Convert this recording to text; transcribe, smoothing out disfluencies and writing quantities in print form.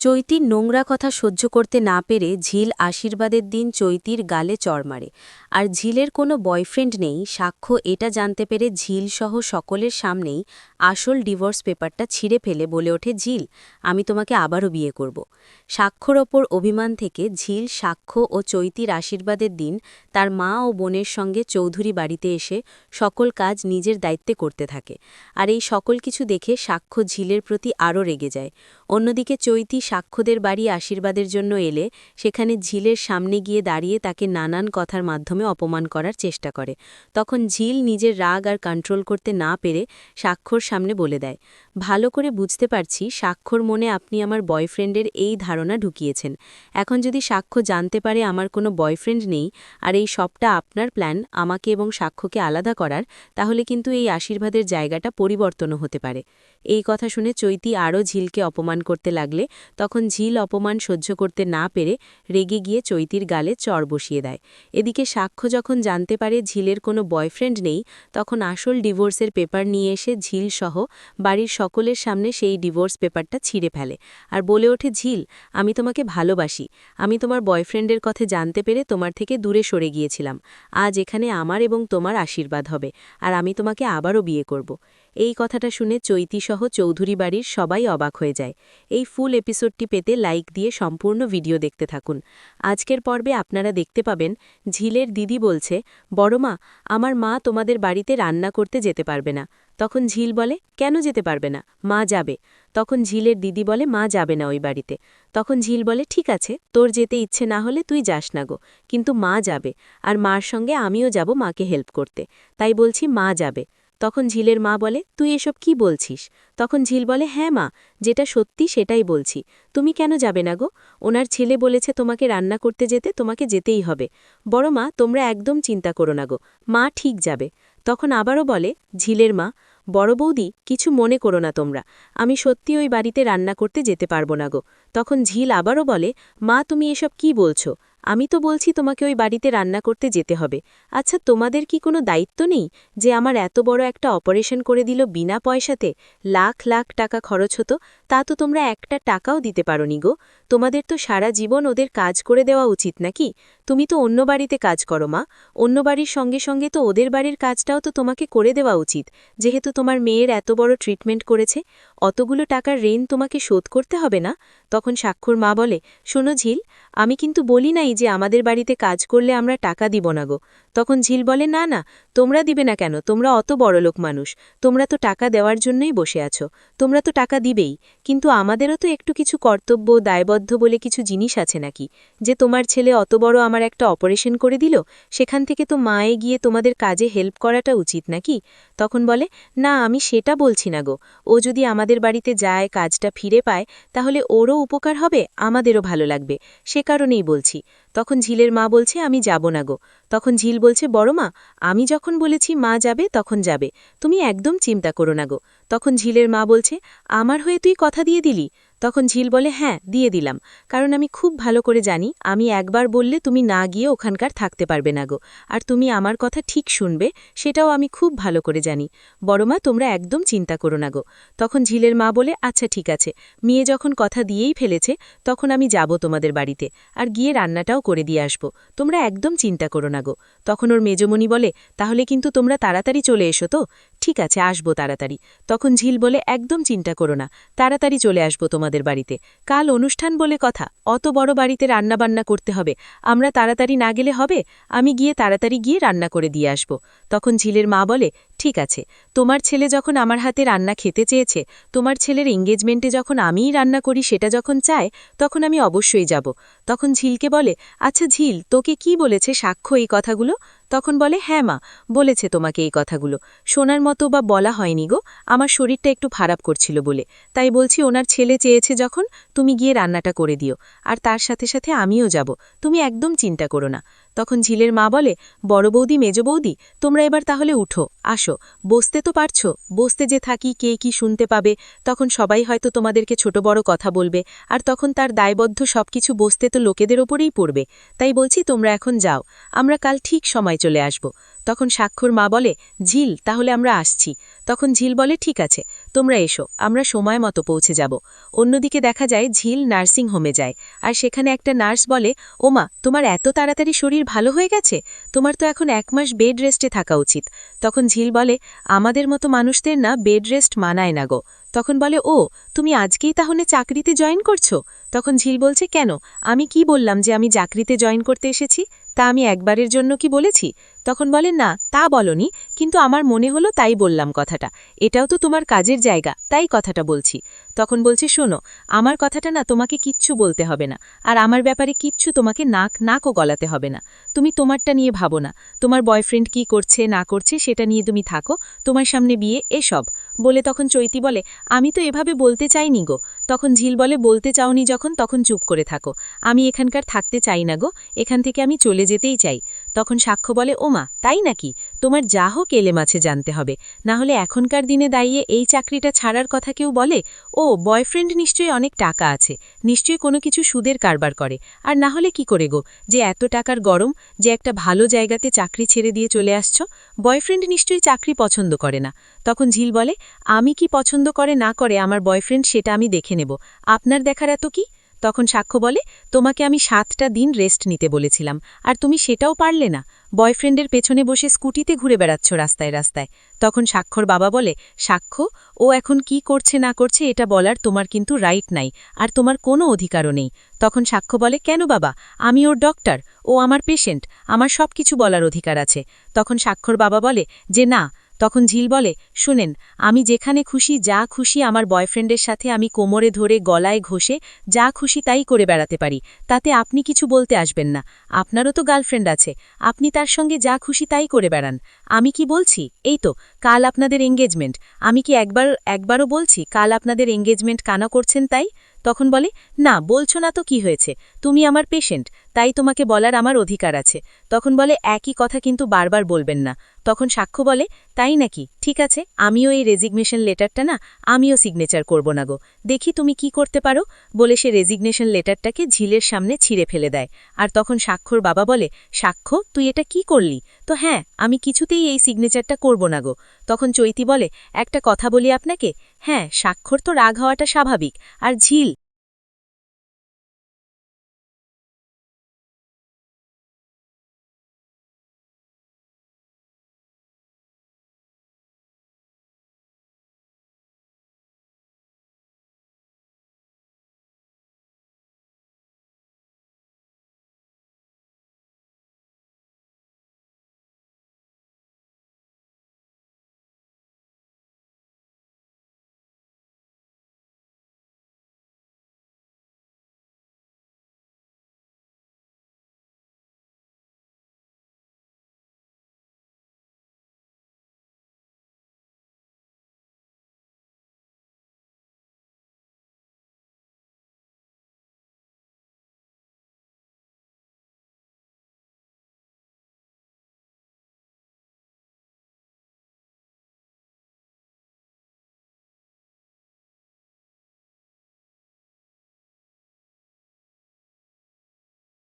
চৈতির নোংরা কথা সহ্য করতে না পেরে ঝিল আশীর্বাদের দিন চৈতির গালে চড় মারে। আর ঝিলের কোনো বয়ফ্রেন্ড নেই সাক্ষ্য এটা জানতে পেরে ঝিলসহ সকলের সামনেই আসল ডিভোর্স পেপারটা ছিঁড়ে ফেলে বলে ওঠে, ঝিল, আমি তোমাকে আবারও বিয়ে করব। সাক্ষ্যর ওপর অভিমান থেকে ঝিল সাক্ষ্য ও চৈতির আশীর্বাদের দিন তার মা ও বোনের সঙ্গে চৌধুরী বাড়িতে এসে সকল কাজ নিজের দায়িত্বে করতে থাকে। আর এই সকল কিছু দেখে সাক্ষ্য ঝিলের প্রতি আরও রেগে যায়। অন্যদিকে চৈতি সাক্ষ্যদের বাড়ি আশীর্বাদের জন্য এলে সেখানে ঝিলের সামনে গিয়ে দাঁড়িয়ে তাকে নানান কথার মাধ্যমে অপমান করার চেষ্টা করে। তখন ঝিল নিজের রাগ আর কন্ট্রোল করতে না পেরে সাক্ষ্যর সামনে বলে দেয়, ভালো করে বুঝতে পারছি সাক্ষ্যর মনে আপনি আমার বয়ফ্রেন্ডের এই ধারণা ঢুকিয়েছেন। এখন যদি সাক্ষ্য জানতে পারে আমার কোনো বয়ফ্রেন্ড নেই আর এই সবটা আপনার প্ল্যান আমাকে এবং সাক্ষ্যকে আলাদা করার, তাহলে কিন্তু এই আশীর্বাদের জায়গাটা পরিবর্তনও হতে পারে। এই কথা শুনে চৈতি আরও ঝিলকে অপমান করতে লাগলে তখন ঝিল অপমান সহ্য করতে না পেরে রেগে গিয়ে চৈতির গালে চড় বসিয়ে দেয়। এদিকে সাক্ষ্য যখন জানতে পারে ঝিলের কোনো বয়ফ্রেন্ড নেই, তখন আসল ডিভোর্সের পেপার নিয়ে এসে ঝিলসহ বাড়ির সকলের সামনে সেই ডিভোর্স পেপারটা ছিঁড়ে ফেলে আর বলে ওঠে, ঝিল, আমি তোমাকে ভালোবাসি। আমি তোমার বয়ফ্রেন্ডের কথা জানতে পেরে তোমার থেকে দূরে সরে গিয়েছিলাম। আজ এখানে আমার এবং তোমার আশীর্বাদ হবে আর আমি তোমাকে আবারও বিয়ে করব। এই কথাটা শুনে চৈতিসহ চৌধুরী বাড়ির সবাই অবাক হয়ে যায়। এই ফুল এপিসোডটি পেতে লাইক দিয়ে সম্পূর্ণ ভিডিও দেখতে থাকুন। আজকের পর্বে আপনারা দেখতে পাবেন ঝিলের দিদি বলছে, বড় মা, আমার মা তোমাদের বাড়িতে রান্না করতে যেতে পারবে না। তখন ঝিল বলে, কেন যেতে পারবে না? মা যাবে। তখন ঝিলের দিদি বলে, মা যাবে না ওই বাড়িতে। তখন ঝিল বলে, ঠিক আছে, তোর যেতে ইচ্ছে না হলে তুই যাস না গো, কিন্তু মা যাবে। আর মার সঙ্গে আমিও যাব মাকে হেল্প করতে, তাই বলছি মা যাবে। তখন ঝিলের মা বলে, তুই এসব কি বলছিস? তখন ঝিল বলে, হ্যাঁ মা, যেটা সত্যি সেটাই বলছি। তুমি কেন যাবে না গো? ওনার ছেলে বলেছে তোমাকে রান্না করতে যেতে, তোমাকে যেতেই হবে। বড় মা, তোমরা একদম চিন্তা করো না গো, মা ঠিক যাবে। তখন আবারও বলে ঝিলের মা, বড় বৌদি, কিছু মনে করো না তোমরা, আমি সত্যি ওই বাড়িতে রান্না করতে যেতে পারবো না গো। তখন ঝিল আবারও বলে, মা তুমি এসব কি বলছো? আমি তো বলছি তোমাকে ওই বাড়িতে রান্না করতে যেতে হবে। আচ্ছা, তোমাদের কি কোনো দায়িত্ব নেই যে আমার এত বড় একটা অপারেশন করে দিল বিনা পয়সাতে? লাখ লাখ টাকা খরচ হতো, তা তো তোমরা একটা টাকাও দিতে পারোনি গো। তোমাদের তো সারা জীবন ওদের কাজ করে দেওয়া উচিত নাকি? তুমি তো অন্য বাড়িতে কাজ করো মা, অন্য বাড়ির সঙ্গে সঙ্গে তো ওদের বাড়ির কাজটাও তো তোমাকে করে দেওয়া উচিত, যেহেতু তোমার মেয়ের এত বড় ট্রিটমেন্ট করেছে। অতগুলো টাকার ঋণ তোমাকে শোধ করতে হবে না? তখন সাক্ষর মা বলে, শোনো ঝিল, আমি কিন্তু বলি নাই যে আমাদের বাড়িতে কাজ করলে আমরা টাকা দিব না গো। তখন ঝিল বলে, না না, তোমরা দিবে না কেন? তোমরা অত বড়লোক মানুষ, তোমরা তো টাকা দেওয়ার জন্যই বসে আছো, তোমরা তো টাকা দিবেই। কিন্তু আমাদেরও তো একটু কিছু কর্তব্য দায়বদ্ধ বলে কিছু জিনিস আছে নাকি? যে তোমার ছেলে অত বড় আমার একটা অপারেশন করে দিল, সেখান থেকে তো মায়ে গিয়ে তোমাদের কাজে হেল্প করাটা উচিত নাকি? তখন বলে, না, আমি সেটা বলছি না গো। ও যদি আমাদের বাড়িতে যায়, কাজটা ফিরে পায়, তাহলে ওরও উপকার হবে, আমাদেরও ভালো লাগবে, সে কারণেই বলছি। তখন ঝিলের মা বলছে, আমি যাব না গো। তখন ঝিল বলছে, বড় মা, আমি যখন বলেছি মা যাবে তখন যাবে, তুমি একদম চিন্তা করো না গো। তখন ঝিলের মা বলছে, আমার হয়ে তুই কথা দিয়ে দিলি? তখন ঝিল বলে, হ্যাঁ, দিয়ে দিলাম, কারণ আমি খুব ভালো করে জানি আমি একবার বললে তুমি না গিয়ে ওখানকার থাকতে পারবে না গো, আর তুমি আমার কথা ঠিক শুনবে, সেটাও আমি খুব ভালো করে জানি। বড় মা, তোমরা একদম চিন্তা করো না গো। তখন ঝিলের মা বলে, আচ্ছা ঠিক আছে, মেয়ে যখন কথা দিয়েই ফেলেছে, তখন আমি যাব তোমাদের বাড়িতে, আর গিয়ে রান্নাটাও করে দিয়ে আসব, তোমরা একদম চিন্তা করো না গো। তখন ওর মেজমণি বলে, তাহলে কিন্তু তোমরা তাড়াতাড়ি চলে এসো তো? ঠিক আছে, আসবো তাড়াতাড়ি। তখন ঝিল বলে, একদম চিন্তা করো না, তাড়াতাড়ি চলে আসবো তোমাদের বাড়িতে, কাল অনুষ্ঠান বলে কথা, অত বড় বাড়িতে রান্নাবান্না করতে হবে, আমরা তাড়াতাড়ি না গেলে হবে? আমি গিয়ে তাড়াতাড়ি গিয়ে রান্না করে দিয়ে আসব। তখন ঝিলের মা বলে, ঠিক আছে, তোমার ছেলে যখন আমার হাতে রান্না খেতে চেয়েছে, তোমার ছেলের এঙ্গেজমেন্টে যখন আমিই রান্না করি সেটা যখন চায়, তখন আমি অবশ্যই যাব। তখন ঝিলকে বলে, আচ্ছা ঝিল, তোকে কি বলেছে সাক্ষ্য এই কথাগুলো? তখন বলে, হ্যাঁ মা, বলেছে তোমাকে এই কথাগুলো, শোনার মতো বা বলা হয়নি গো, আমার শরীরটা একটু খারাপ করছিল বলে, তাই বলছি ওনার ছেলে চেয়েছে যখন, তুমি গিয়ে রান্নাটা করে দিও, আর তার সাথে সাথে আমিও যাব, তুমি একদম চিন্তা করো না। তখন ঝিলের মা বলে, বড় বৌদি, মেজ বৌদি, তোমরা এবার তাহলে উঠো, আসো, বসতে তো পারছো, বসতে যে থাকি কে কি শুনতে পাবে, তখন সবাই হয়তো তোমাদেরকে ছোট বড় কথা বলবে, আর তখন তার দায়বদ্ধ সবকিছু বসতে তো লোকেদের ওপরেই পড়বে, তাই বলছি তোমরা এখন যাও, আমরা কাল ঠিক সময় চলে আসব। তখন সাক্ষর মা বলে, ঝিল, তাহলে আমরা আসছি। তখন ঝিল বলে, ঠিক আছে, তোমরা এসো, আমরা সময় মতো পৌঁছে যাব। অন্যদিকে দেখা যায় ঝিল নার্সিং হোমে যায়, আর সেখানে একটা নার্স বলে, ওমা, তোমার এত তাড়াতাড়ি শরীর ভালো হয়ে গেছে, তোমার তো এখন 1 মাস বেড রেস্টে থাকা উচিত। তখন ঝিল বলে, আমাদের মতো মানুষদের না বেড রেস্ট মানায় না গো। তখন বলে, ও, তুমি আজকেই তাহলে চাকরিতে জয়েন করছো? তখন ঝিল বলছে, কেন, আমি কি বললাম যে আমি চাকরিতে জয়েন করতে এসেছি? তা আমি একবারের জন্য কি বলেছি? তখন বলেন, না তা বলনি, কিন্তু আমার মনে হলো তাই বললাম কথাটা। এটাও তো তোমার কাজের জায়গা, তাই কথাটা বলছি। তখন বলছে, শোনো, আমার কথাটা না তোমাকে কিচ্ছু বলতে হবে না, আর আমার ব্যাপারে কিচ্ছু তোমাকে নাকও গলাতে হবে না। তুমি তোমারটা নিয়ে ভাবো না, তোমার বয়ফ্রেন্ড কি করছে না করছে সেটা নিয়ে তুমি থাকো, তোমার সামনে বিয়ে এসব বলে। তখন চৈতি বলে, আমি তো এভাবে বলতে চাইনি গো। তখন ঝিল বলে, বলতে চাওনি যখন তখন চুপ করে থাকো, আমি এখানকার থাকতে চাই না গো, এখান থেকে আমি চলে যেতেই চাই। তখন সাক্ষ্য বলে, ওমা, তাই নাকি? তোমার যা হোক এলে মাছে জানতে হবে, না হলে এখনকার দিনে দাঁড়িয়ে এই চাকরিটা ছাড়ার কথা কেউ বলে? ও, বয়ফ্রেন্ড নিশ্চয়ই অনেক টাকা আছে, নিশ্চয়ই কোনো কিছু সুদের কারবার করে, আর না হলে কি করে গো, যে এত টাকার গরম, যে একটা ভালো জায়গাতে চাকরি ছেড়ে দিয়ে চলে আসছো? বয়ফ্রেন্ড নিশ্চয়ই চাকরি পছন্দ করে না। তখন ঝিল বলে, আমি কি পছন্দ করে না করে আমার বয়ফ্রেন্ড সেটা আমি দেখে নেব, আপনার দেখার এত কি? তখন সাক্ষ্য বলে, তোমাকে আমি 7টা দিন রেস্ট নিতে বলেছিলাম, আর তুমি সেটাও পারলে না, বয়ফ্রেন্ডের পেছনে বসে স্কুটিতে ঘুরে বেড়াচ্ছ রাস্তায় রাস্তায়। তখন সাক্ষ্যর বাবা বলে, সাক্ষ্য, ও এখন কি করছে না করছে এটা বলার তোমার কিন্তু রাইট নাই, আর তোমার কোনো অধিকারও নেই। তখন সাক্ষ্য বলে, কেন বাবা, আমি ওর ডক্টর, ও আমার পেশেন্ট, আমার সব কিছু বলার অধিকার আছে। তখন সাক্ষ্যর বাবা বলে যে না। তখন ঝিল বলে, শুনেন, আমি যেখানে খুশি যা খুশি আমার বয়ফ্রেন্ডের সাথে আমি কোমরে ধরে গলায় ঘষে যা খুশি তাই করে বেড়াতে পারি, তাতে আপনি কিছু বলতে আসবেন না। আপনারও তো গার্লফ্রেন্ড আছে, আপনি তার সঙ্গে যা খুশি তাই করে বেড়ান। আমি কি বলছি, এই তো কাল আপনাদের এঙ্গেজমেন্ট, আমি কি একবারও বলছি কাল আপনাদের এঙ্গেজমেন্ট কানা করছেন তাই? তখন বলে, না বলছো না তো কি হয়েছে, তুমি আমার পেশেন্ট, তাই তোমাকে বলার আমার অধিকার আছে। তখন বলে, একই কথা কিন্তু বারবার বলবেন না। তখন সাক্ষ্য বলে, তাই নাকি, ঠিক আছে, আমিও এই রেজিগনেশন লেটারটা না আমিও সিগনেচার করব না গো, দেখি তুমি কি করতে পারো, বলে সে রেজিগনেশন লেটারটাকে ঝিলের সামনে ছিঁড়ে ফেলে দেয়। আর তখন সাক্ষ্যর বাবা বলে, সাক্ষ্য, তুই এটা কি করলি? তো হ্যাঁ, আমি কিছুতেই এই সিগনেচারটা করব না গো। তখন চৈতি বলে, একটা কথা বলি আপনাকে, হ্যাঁ, সাক্ষর তো রাগ হওয়াটা স্বাভাবিক, আর ঝিল